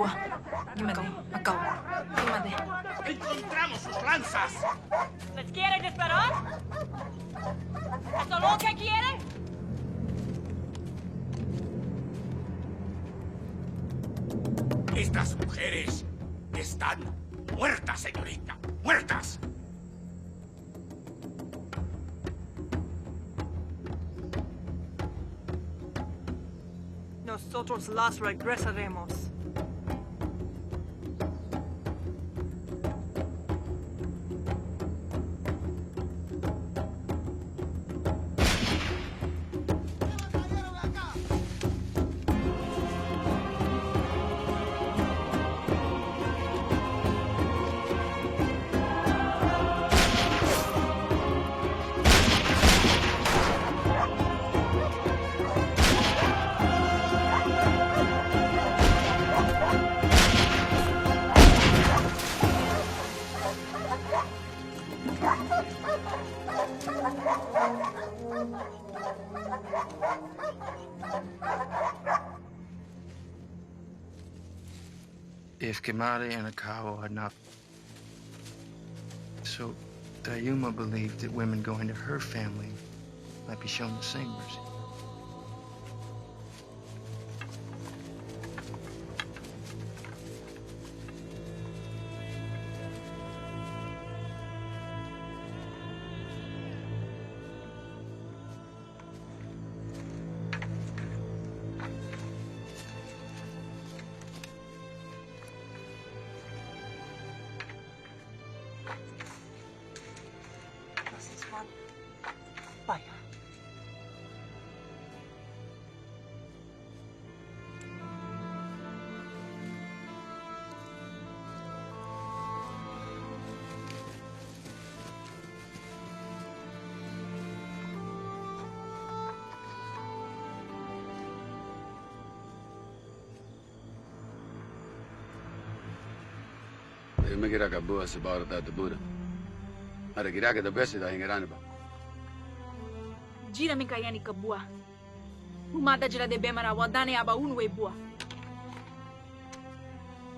buah. Gimana? Macau. Gimana? ¡Encontramos sus lanzas! ¿Les quiere disparar? ¿Eso lo que quiere? Estas mujeres están muertas, señorita. ¡Muertas! Nosotros las regresaremos. If Kimari and Akawa had not... So, Dayuma believed that women going to her family might be shown the same mercy. Vaya. Me kira ka buwa se bara ta Buddha. Ada kira ka da besi da hingerani ba. Gira mikayani ka buah. Humada jira de bemara wadane aba unwe buah.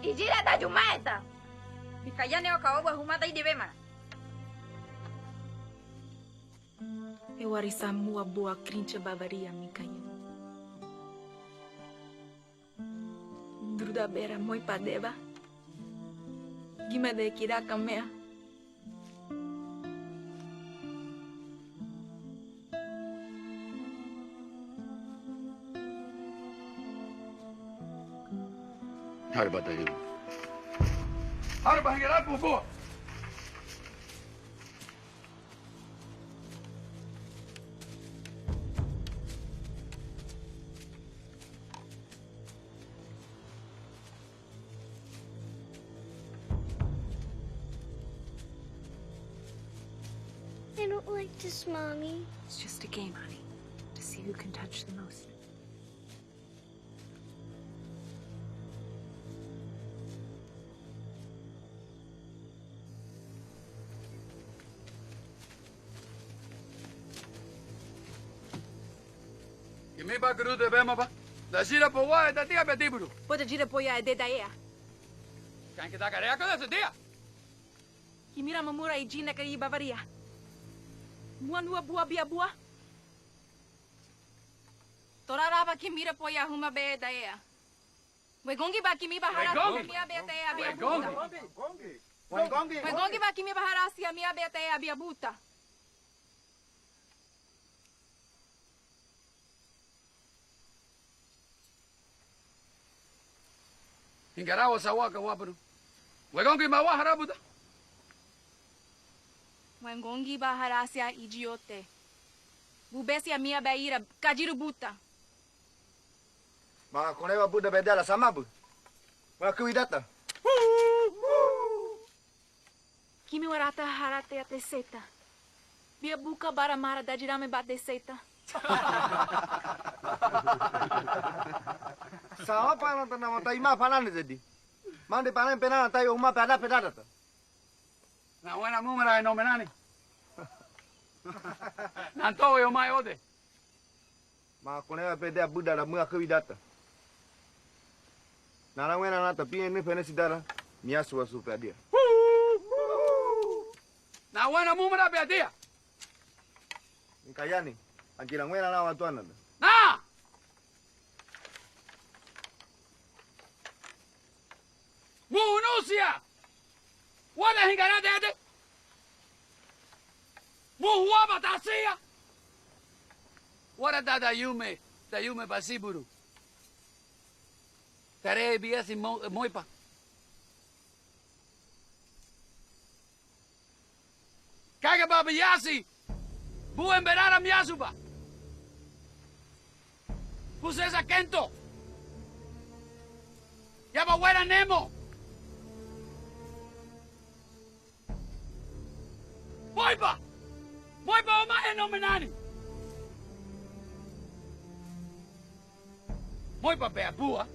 Ijira da jumaeta. Mikayani okaoba humada ide bemara. Ewarisa mua buah krincha bavaria mikayani. Druda bera moi padeva. Gimana kira kamea? Hari batayım. ¡Harba, hingerar, bubu! I don't like this, Mommy. It's just a game, honey. To see who can touch the most. Kimi ba kuru de bema ba? Da sira po wa da tia be tiburu. Pode gira poia de daea. Kan kita kare ka da dia. Kimira mamura e gina kari bavaria. Muanua bua bia bua. Torarava kimira poia huma be daea. Wegongi ba kimi bahara mia be daea bia buta. Wegongi ba kimi bahara sia mia be daea bia buta. Hingarawa sawa ka wapuru. Wegongi ma wa harabuda. Wengongi baharasia idiote. Bubesia mia beira kajiru buta. Ma koneva Buddha bedala samabu. Wa kuidata. Kimi warata harate ate seta. Bia buka bara mara da jirame bate seta. Sawa pana ta nama tai ma pana jadi. Mande pana pena tai uma peda peda ta. Na wana numera no menani. Nanto yo mai ode. Ma koneva peda Buddha la mua kuidata. Nana wena na tapie ne fene sidara. Miasu wa super dia. Na wana mumara pe adia. Nkayani. Anjira wena na watu ana. Na! Muhunusia! Wala hingara dede! Muhuwa batasia! Wala da yume basiburu. Tare biasi moipa. Kaga baba yasi! Bu emberara miasuba! Pusesa kento! Yaba wera nemo! Moipa! Moipa oma enomenani! Moipa pe apua!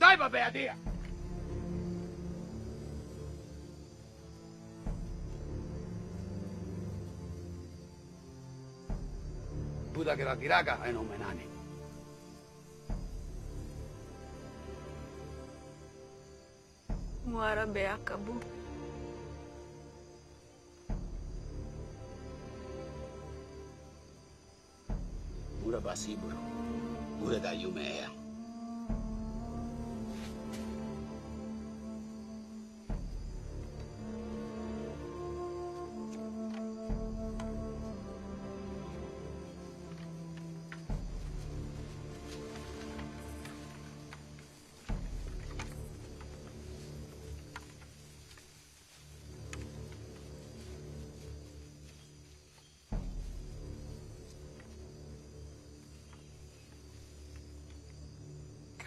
Daipa pe adia! Puta que la tiraca enomenani! Muara beakabu. Mura basiburo. Mura da yumea.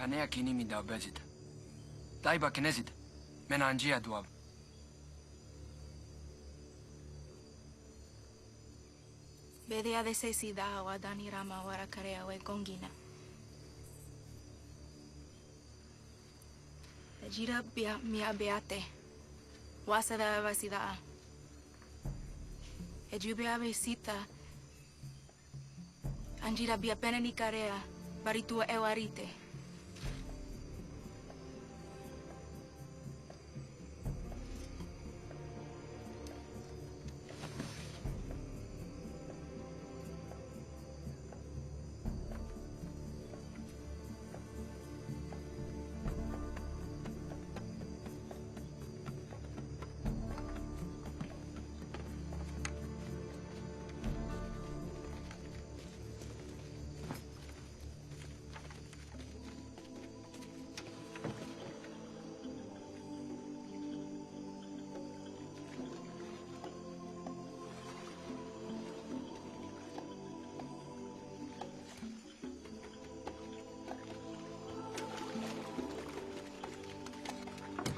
Kanea kinimi da obezita. Taiba kinezita. Mena anjia duab. Bedea de sesida wa dani rama wara karea we gongina. Jira bia mia beate. Wasa da vasida. Ejubea besita. Anjira bia pena ni karea. Baritua ewarite.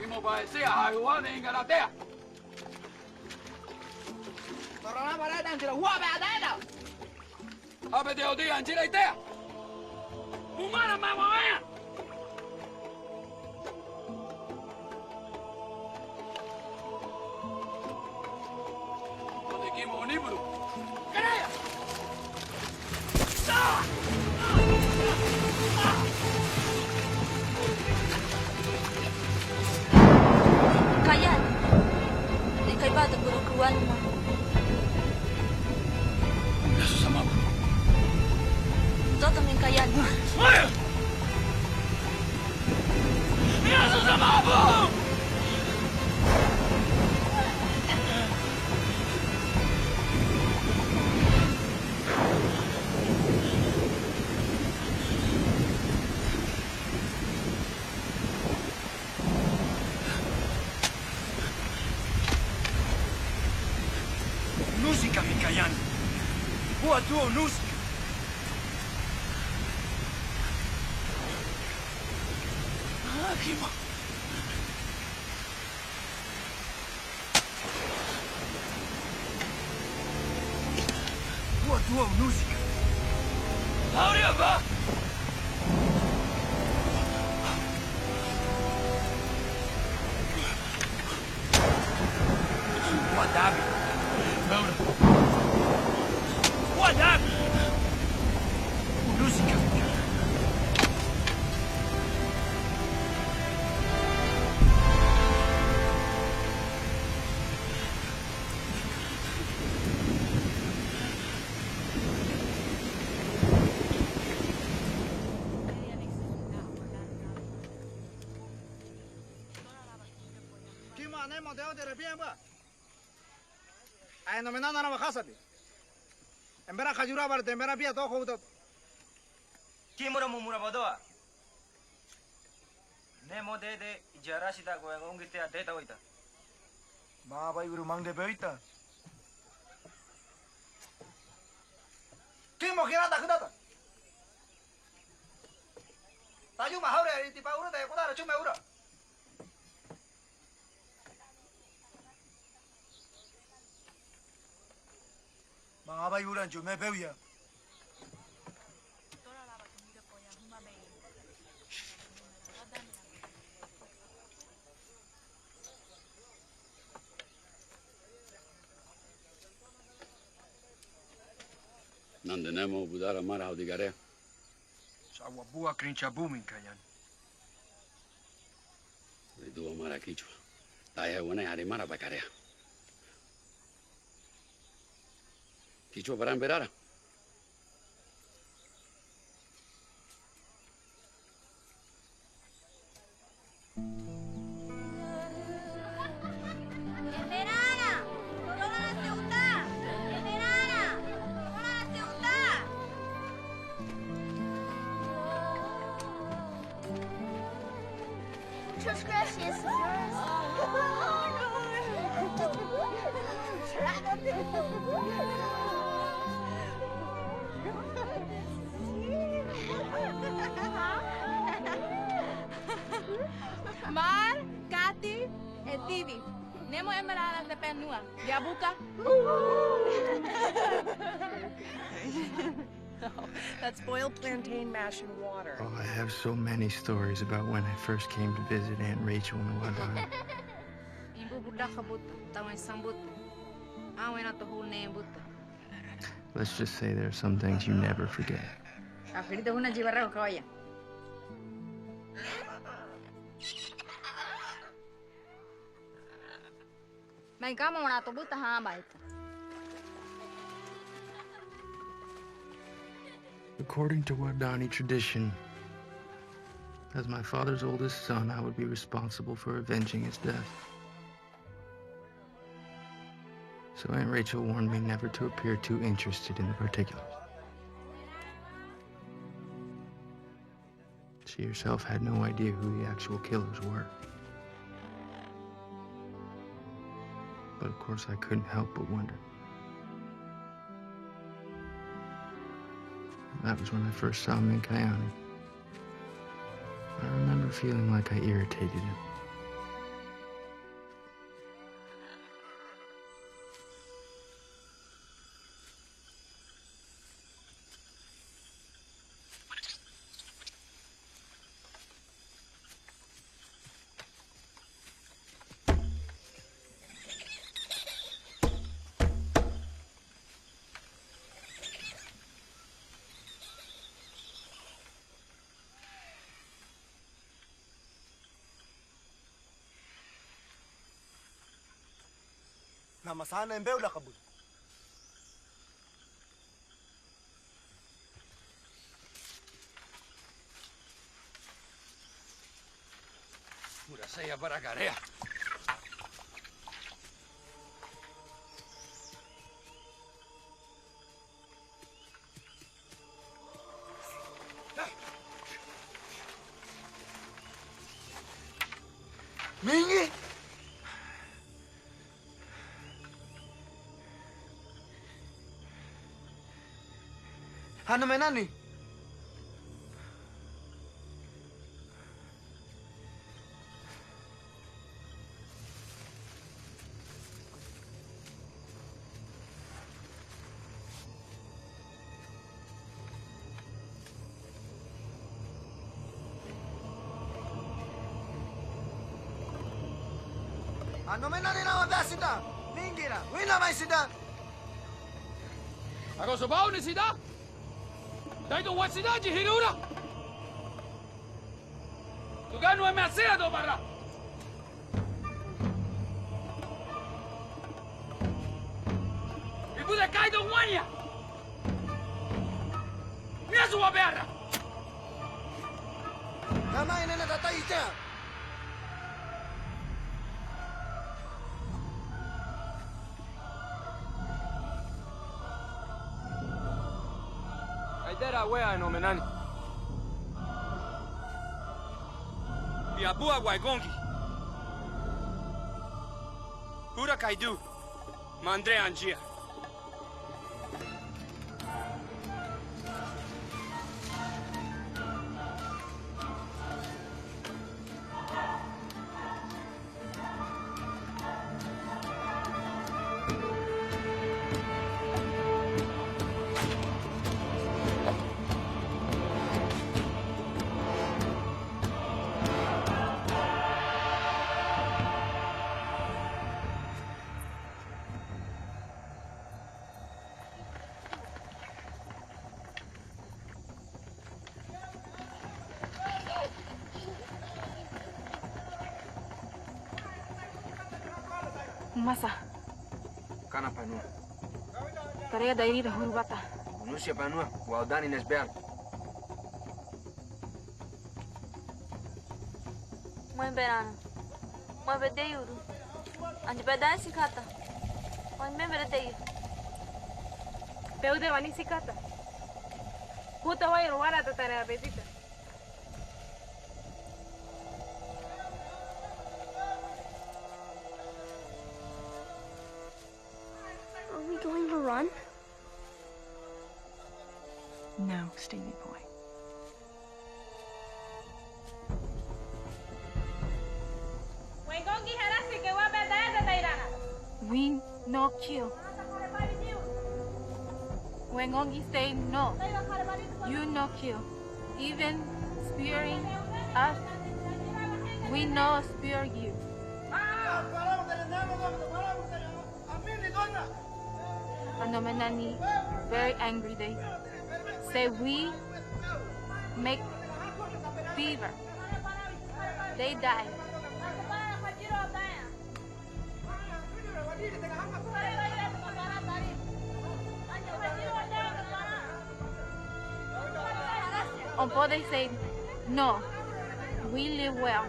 Imo paesia hajuane ingaratea. Torana barata anjira huwa beadena. Abe de odia anjira itea. Humana mama vaya. Donde kimo uniburu. Caraya. Kayan. Di kay bata burukuan mo. Eso sama. Toto min kayan. Ay! Eso sama. Música, Mikayan. Boa tua música. Kima. Boa tua música. Aurea va. Wadabi. Wadabi. ma ne mo deo de repien ba. Ay no me na na khasabi. Embera khajura bar de embera pia to khou to. Ki mura mumura bodoa. Ne mo de jara sida go ngi te de ta oita. Ma bai guru mang de beita. Ki mo kira ta khada. Tayu ma haure ti pa ura de ko da chu me ura. Ma bai ura chu me beuya. Nande nemo budara mara odigare. Sawa bua krincha booming kayan. Dua mara kichwa. Taya wana hari mara bakarea. Kichwa paran berara. Mar, Kati, e Tivi. Nemo emerald de penua. Diabuka. That's boiled plantain mash and water. Oh, I have so many stories about when I first came to visit Aunt Rachel in Wadai. Let's just say there are some things you never forget. According to Wadani tradition, as my father's oldest son, I would be responsible for avenging his death. So Aunt Rachel warned me never to appear too interested in the particulars. She herself had no idea who the actual killers were. But of course I couldn't help but wonder. That was when I first saw Minkayane. I remember feeling like I irritated him. Nama sana embeu la kabul. Pura saya baragarea. Mingi. Ano may nani? Ano may nani na sida? Mingira, wala may sida. Ako sa baon ni sida? Dai do wasida de hirura. Tu gano é mercedo barra. E bude cai do mania. Minha sua berra. Namay na natatay ita. tera wea no menani. Biabua waigongi. Hura kaidu. Mandre anjia. Masa, Kana panua. tarea dairi da hurbata. Unusia panua. Waudani nesbeal. Mãe Berana. Mãe Bedeiuro. Ande bedai sikata. Mãe Bedeiuro. Peude wani sikata. Puta wai ruara ta tarea besita. Are we going to run? No, Stevie boy. Wengongi harasi ke wa bedaya da dairana. We no kill. Wengongi say no. You no kill. Even spearing us, we no spear you. Anomenani very angry they say we make fever. They die. Or they say no. We live well.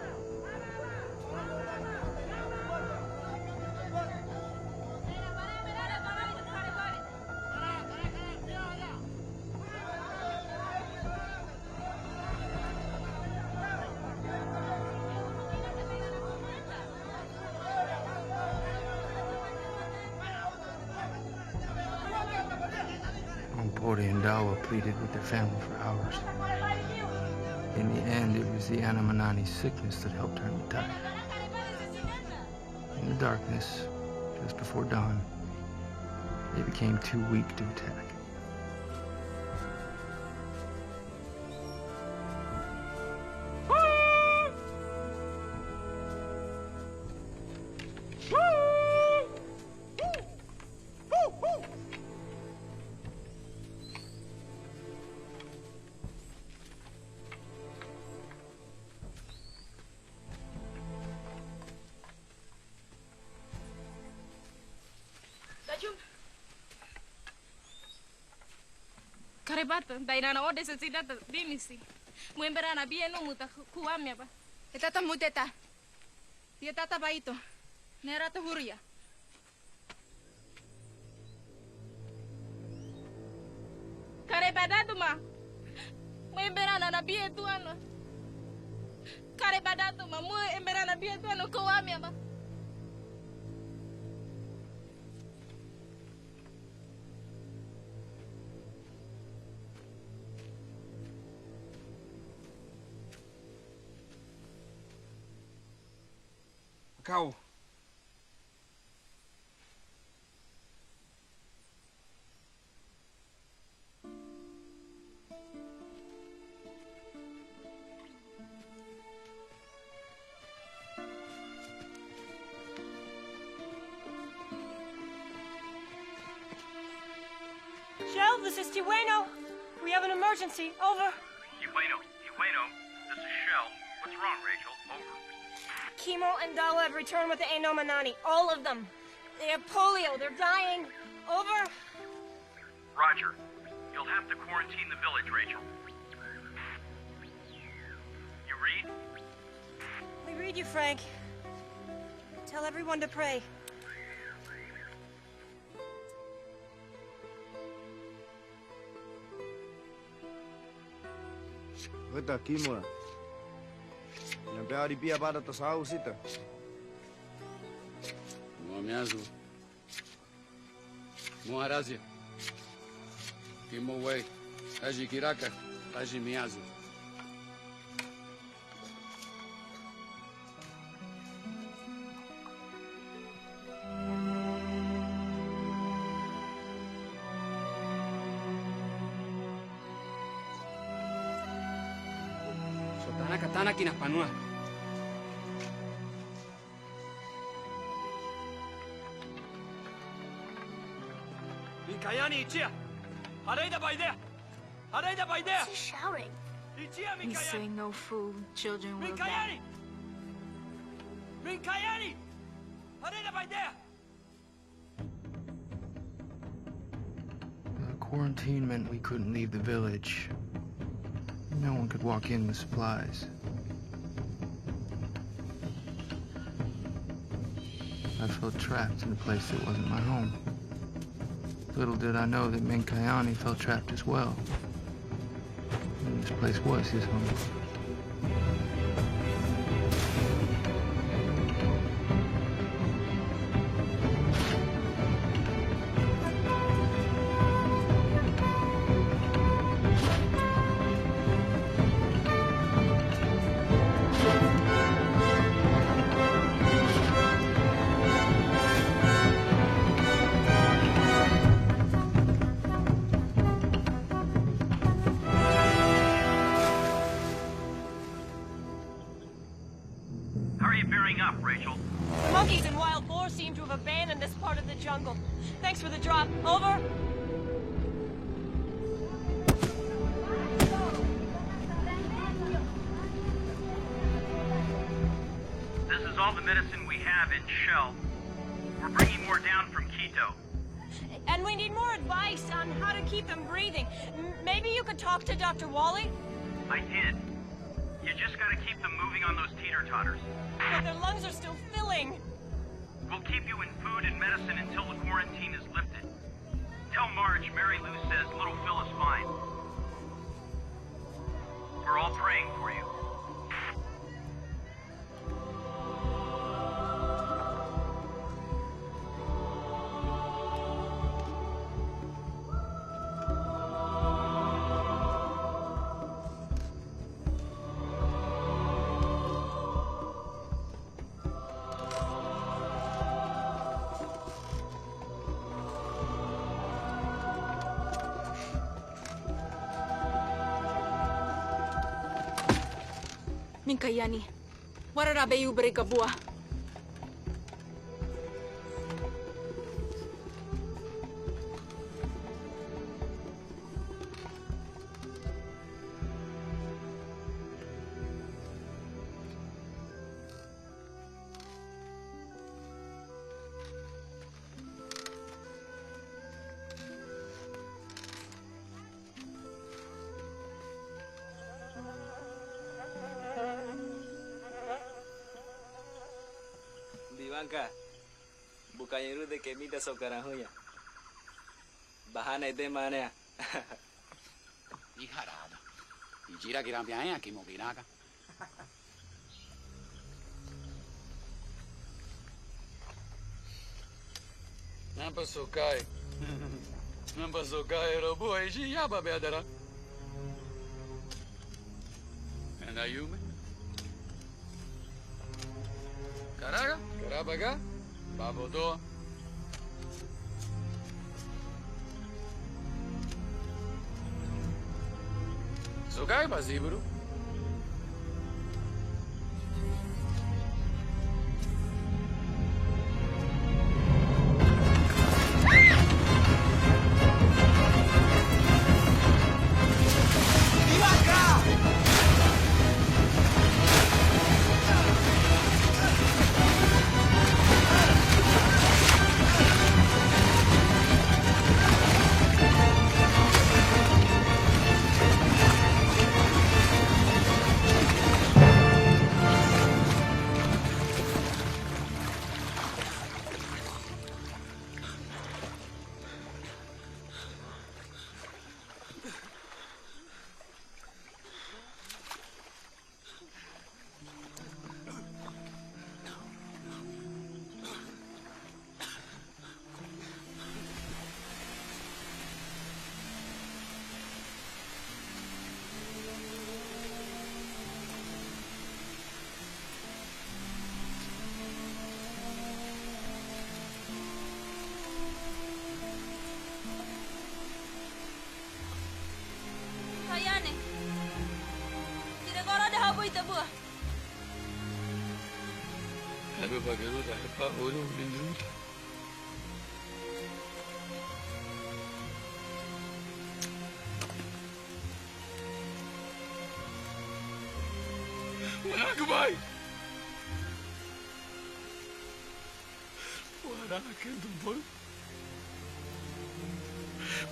Ompori and Dawa pleaded with their family for hours. In the end, it was the Anamanani's sickness that helped her to die. In the darkness, just before dawn, they became too weak to attack. Karebata, dairana ode se sidata dimisi. Muemberana bien no muta kuamia ba. Etata muteta. Dia tata baito. Nerata huria. Karebadatu ma. Muemberana na bie tuano. Karebadatu ma muemberana bie tuano kuamia ba. Kau. Shell, this is Tijueno. We have an emergency. Over. Tijueno. This is Shell. What's wrong, Rachel? Over. Kimo and Dala have returned with the Anomanani. All of them. They have polio. They're dying. Over. Roger. You'll have to quarantine the village, Rachel. You read? We read you, Frank. Tell everyone to pray. Vete Kimura. Yang pia di pia pada tasau sita. Moamiazu. Moarazia. Kimowei. Aji Kiraka. Aji Miazu. Sotana katana kinaspanua. Minkayani Ichia! Hareida Baidea! Hareida Baidea! What's he shouting? Ichia He's Minkayani! saying no food, children will Minkayani! Minkayani! Hareida Baidea! The quarantine meant we couldn't leave the village. No one could walk in with supplies. I felt trapped in a place that wasn't my home. Little did I know that Minkayani felt trapped as well. And this place was his home. How are you bearing up, Rachel? The monkeys and wild boar seem to have abandoned this part of the jungle. Thanks for the drop. Over. This is all the medicine we have in Shell. We're bringing more down from Quito. And we need more advice on how to keep them breathing. Maybe you could talk to Dr. Wally? I did. You just gotta keep them moving on those teeter-totters. But their lungs are still filling. We'll keep you in food and medicine until the quarantine is lifted. Tell Marge Mary Lou says little Phil is fine. We're all praying for you. Minkayani, warara bayu bereka buah. Bangka, bukannya lu de que minta socarán ya. Bahana de mana. Ijarada. Ijira kirambiaya kimobinaga. Nampa sokai. Nampa sokai robo eji yaba bedara. And ayume. Karaga, karabaga, babodo. Sokai baziburu. Sabe para que luta es para oro, lindo. Goodbye. Muharada kendo boy.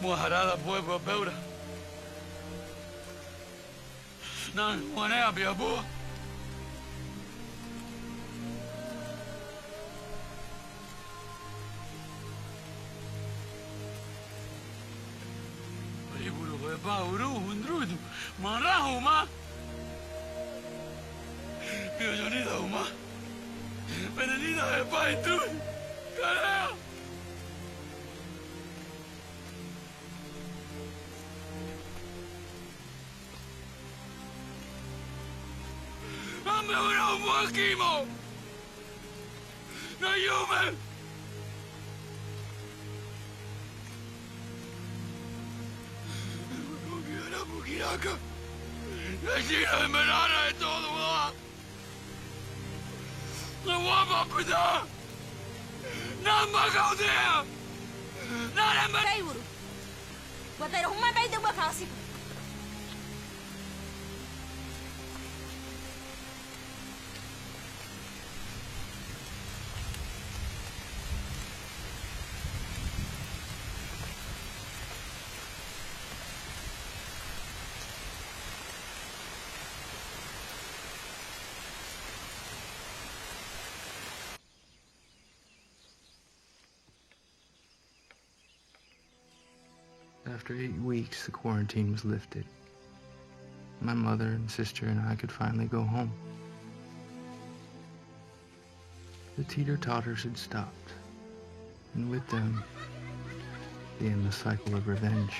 Muharada boy beura. Nan wana biabu. Iburu ba uru hundrudu. Marahu ma. Bienvenida, Uma. Bienvenida de Pai tú. Carajo. Dame una Joaquimo. No ayume. No quiero Bukiraka. La chica de Merana de todo, ¿verdad? No wama pida! Not magaudea! Not a Kaiburu. Watero humanda ite bakasi. After 8 weeks, the quarantine was lifted. My mother and sister and I could finally go home. The teeter-totters had stopped, and with them, the endless cycle of revenge.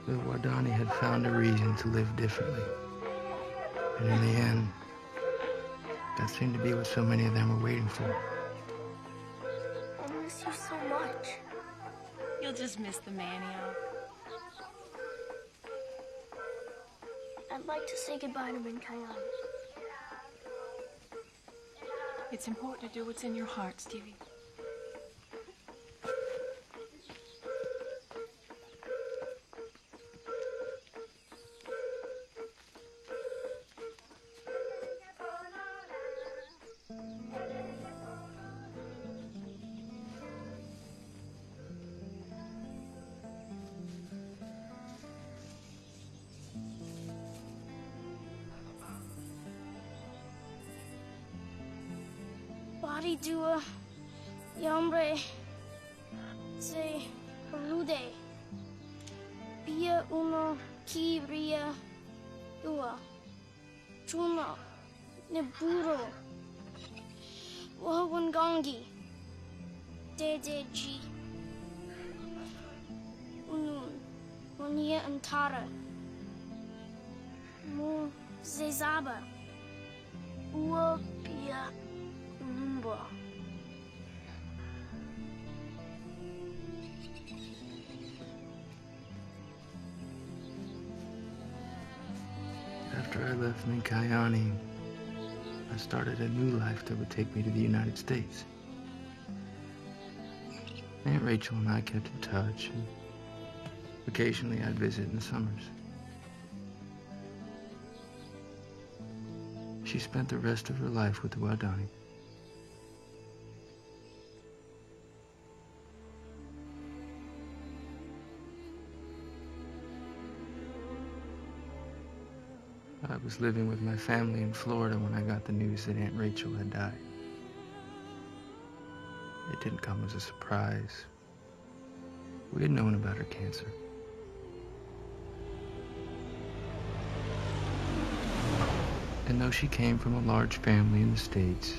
The Wadani had found a reason to live differently, and in the end, that seemed to be what so many of them were waiting for. I miss you so much. You'll just miss the Manio. I'd like to say goodbye to Minkayani. It's important to do what's in your heart, Stevie. Body dua, yambre, se rude. Pia uno, ki ria, dua. Juno, neburo. Wawangangi. Dedeji. Unun, Monia Antara. Mu Zezaba. Ua Pia. After I left Minkayani, I started a new life that would take me to the United States. Aunt Rachel and I kept in touch, and occasionally I'd visit in the summers. She spent the rest of her life with the Wadani. I was living with my family in Florida when I got the news that Aunt Rachel had died. It didn't come as a surprise. We had known about her cancer. And though she came from a large family in the States,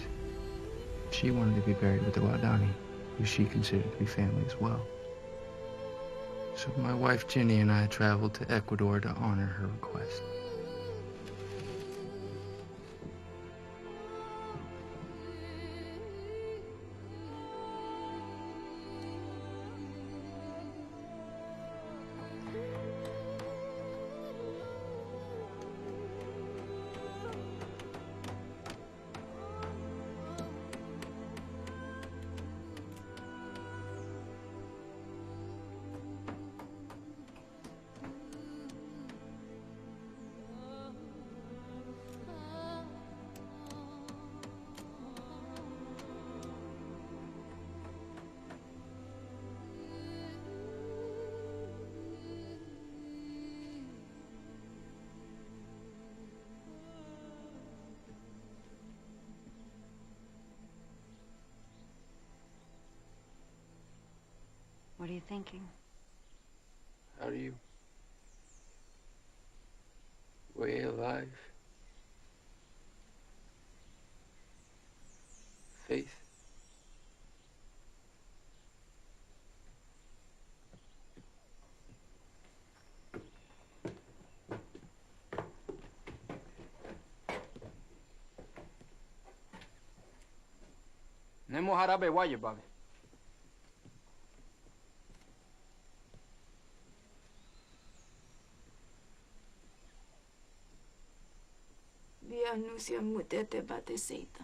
she wanted to be buried with the Wadani, who she considered to be family as well. So my wife Jenny and I traveled to Ecuador to honor her request. you thinking? How do you? Way alive? Faith? Nemo harabe waye babe. Dia nusia mutete bate seita.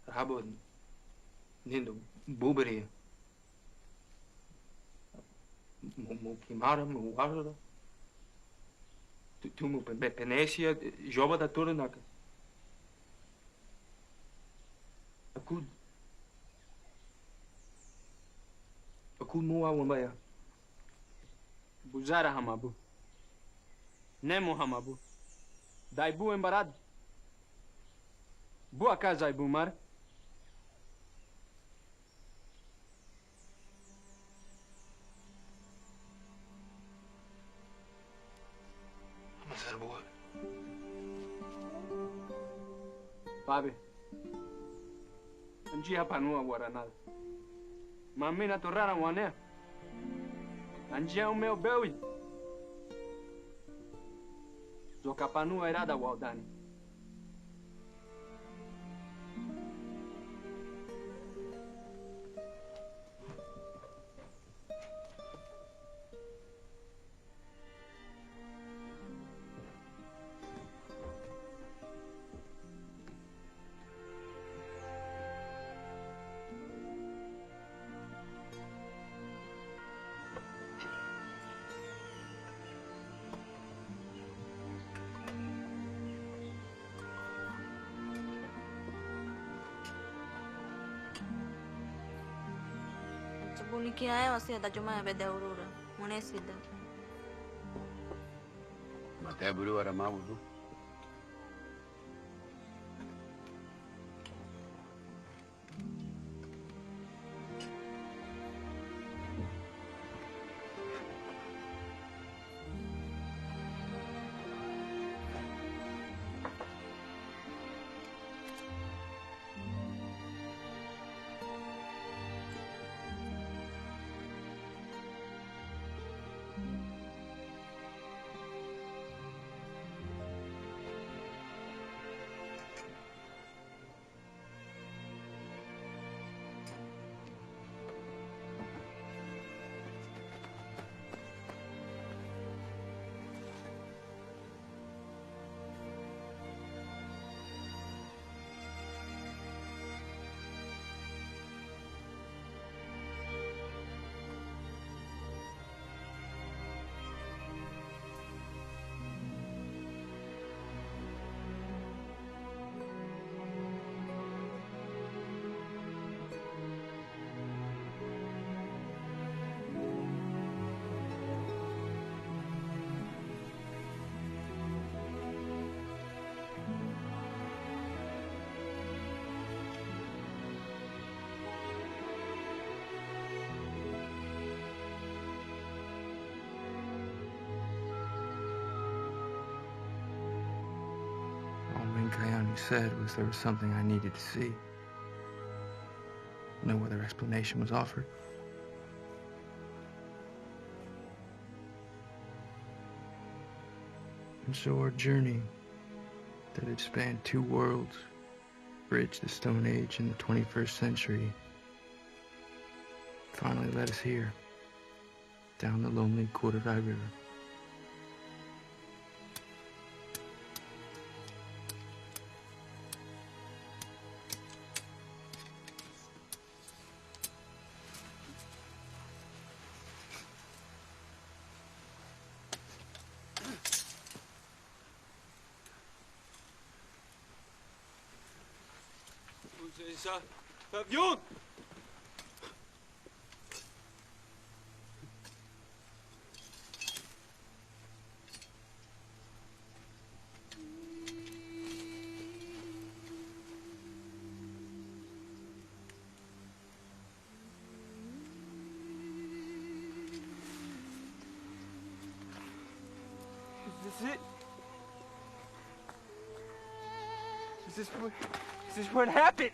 Rabo nindo bubere. Mo kimara mo warara. Tu mo penesia joba da tora naka. Aku mo awambaya. Buzara hamabu. Nemo hamabu. Daibu embarado. Boa casa Ibu mar. Mas boa. Babe. Anjia panua guaranada. Mamina torrara wanea. Anjia o meu beui. Zocapanua irada Waldani. Bunikia wasi ada cuma beda urura. Mana sida. Mate buru ara mabudu. Kayani said was there was something I needed to see. No other explanation was offered. And so our journey that had spanned 2 worlds, bridged the Stone Age and the 21st century, finally led us here, down the lonely Kururai River. Avión! Is this it? Is this what happened?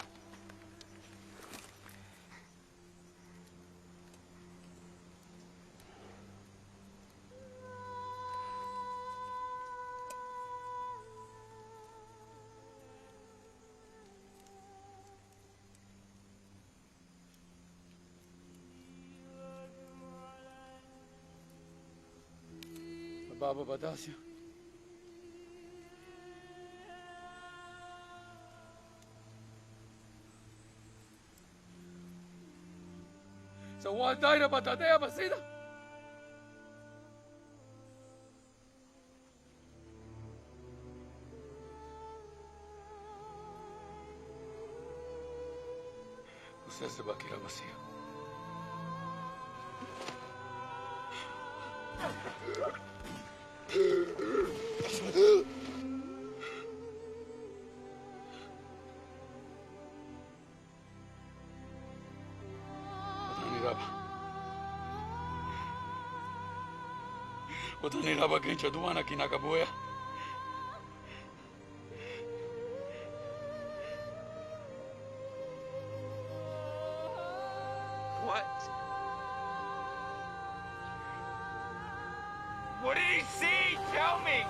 Baba Badasio. سوال دايرة بطاطية بسيطة. أستاذ باكرة مسيح. Watani raba kencha duana kinakabuya. What? What did he see? Tell me!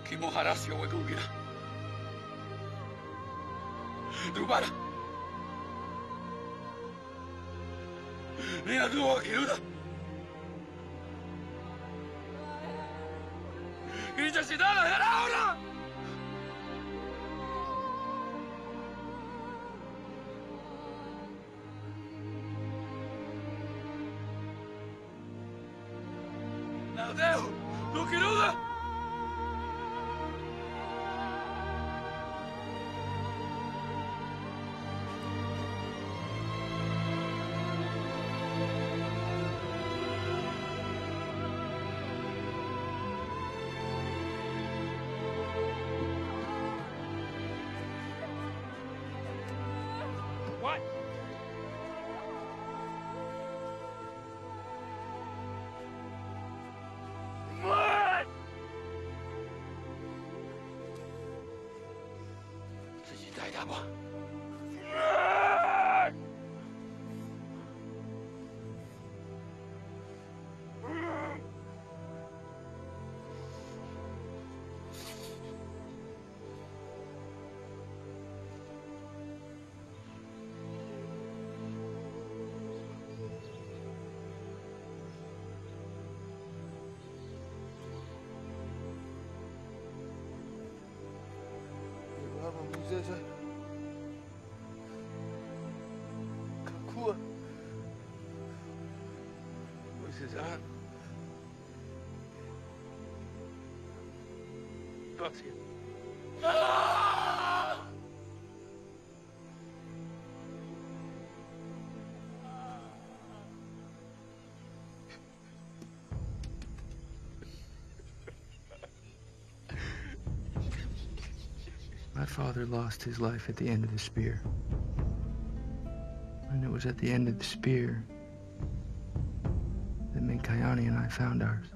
Kimo harasio wegugira. Dubara. Nina duo kiruda. Necesidad era ahora. Nadeu, do kiruda. What? What?自己带他吧。Muzeja. Kakua. Pois exato. Dócia. My father lost his life at the end of the spear. And it was at the end of the spear that Minkayani and I found ours.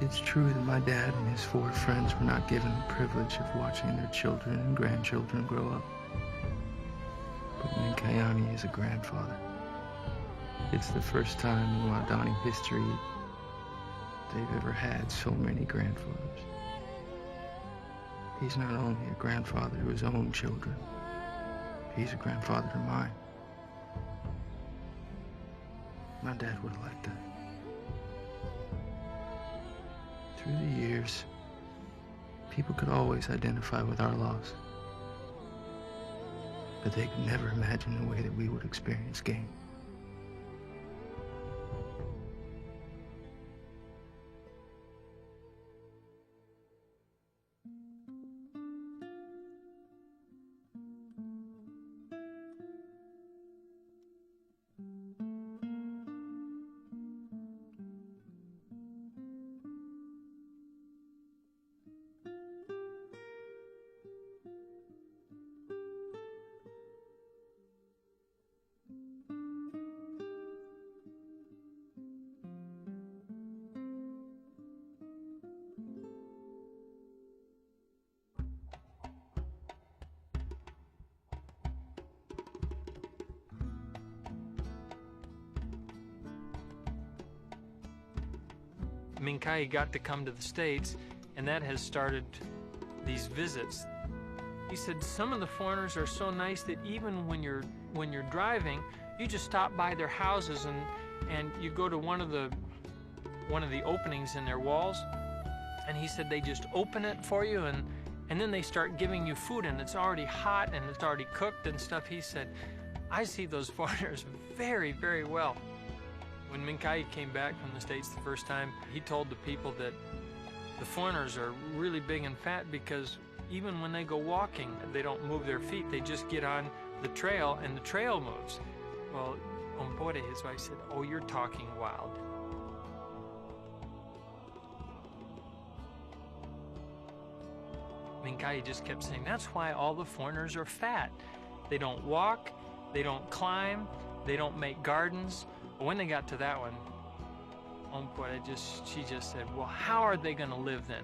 It's true that my dad and his 4 friends were not given the privilege of watching their children and grandchildren grow up. But Minkayani is a grandfather. It's the first time in Waodani history they've ever had so many grandfathers. He's not only a grandfather to his own children, he's a grandfather to mine. My dad would have liked that. Through the years, people could always identify with our loss. but they could never imagine the way that we would experience game. Mincaye got to come to the States, and that has started these visits. He said some of the foreigners are so nice that even when you're driving, you just stop by their houses and you go to one of the openings in their walls, and he said they just open it for you and then they start giving you food, and it's already hot and it's already cooked and stuff. He said, I see those foreigners very, very well. When Mincaye came back from the States the first time, he told the people that the foreigners are really big and fat because even when they go walking, they don't move their feet. They just get on the trail and the trail moves. Well, Ompore, his wife, said, oh, you're talking wild. Mincaye just kept saying, that's why all the foreigners are fat. They don't walk, they don't climb, they don't make gardens. But when they got to that one, Ompore she just said, well, how are they going to live then?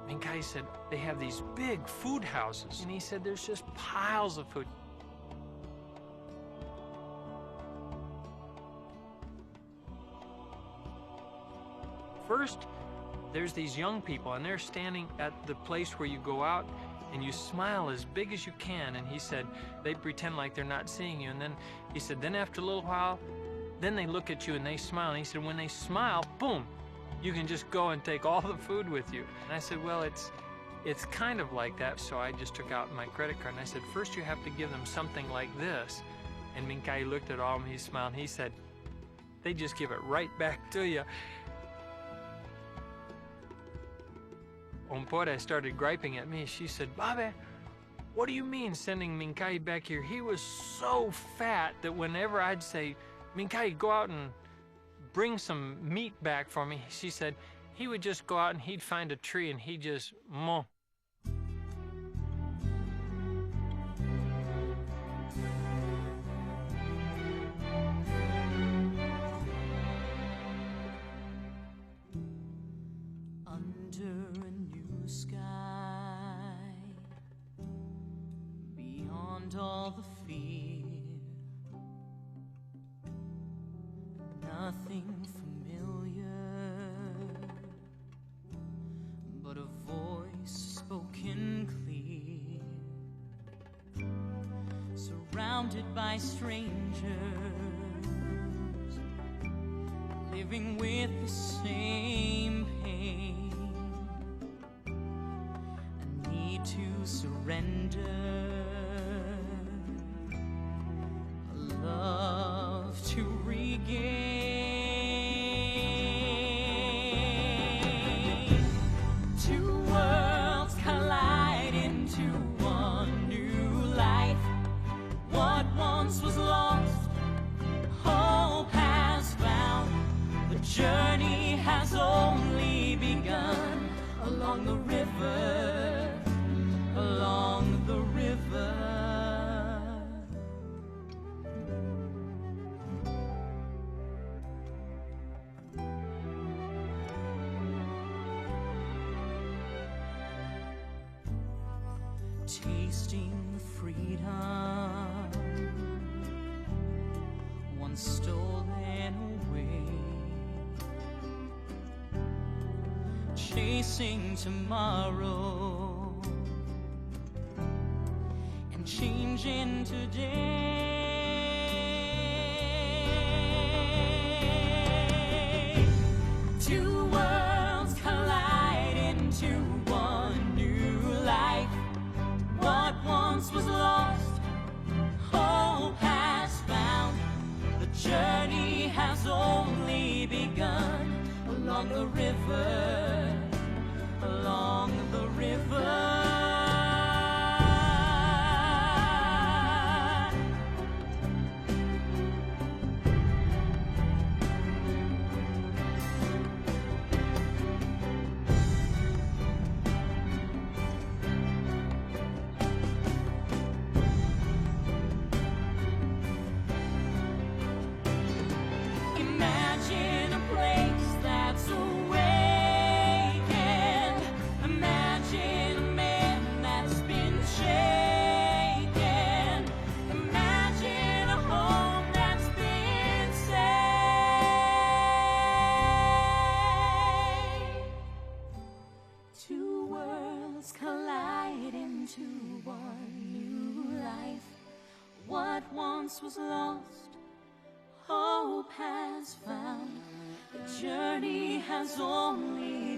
Mincaye said, they have these big food houses. And he said, there's just piles of food. First, there's these young people, and they're standing at the place where you go out and you smile as big as you can. And he said, they pretend like they're not seeing you. And then he said, then after a little while, then they look at you and they smile. And he said, when they smile, boom, you can just go and take all the food with you. And I said, well, it's kind of like that. So I just took out my credit card and I said, first you have to give them something like this. And Mincaye looked at all of them, he smiled, and he said, they just give it right back to you. Ompore started griping at me. She said, Babe, what do you mean sending Mincaye back here? He was so fat that whenever I'd say, Mincaye, go out and bring some meat back for me, she said, he would just go out and he'd find a tree and he'd just mow. All the fear, nothing familiar, but a voice spoken clear, surrounded by strangers, living with the same pain, a need to surrender, love to regain. Two worlds collide into one new life. What once was lost, hope has found. The journey has only begun along the river, along the river. Tasting freedom, once stolen away, chasing tomorrow and changing today. Two worlds collide into one new life. What once was lost, journey has only begun along the river, along the river. Imagine a place that's awakened. Imagine a man that's been shaken. Imagine a home that's been saved. Two worlds collide into one new life. What once was lost, hope has found. The journey has only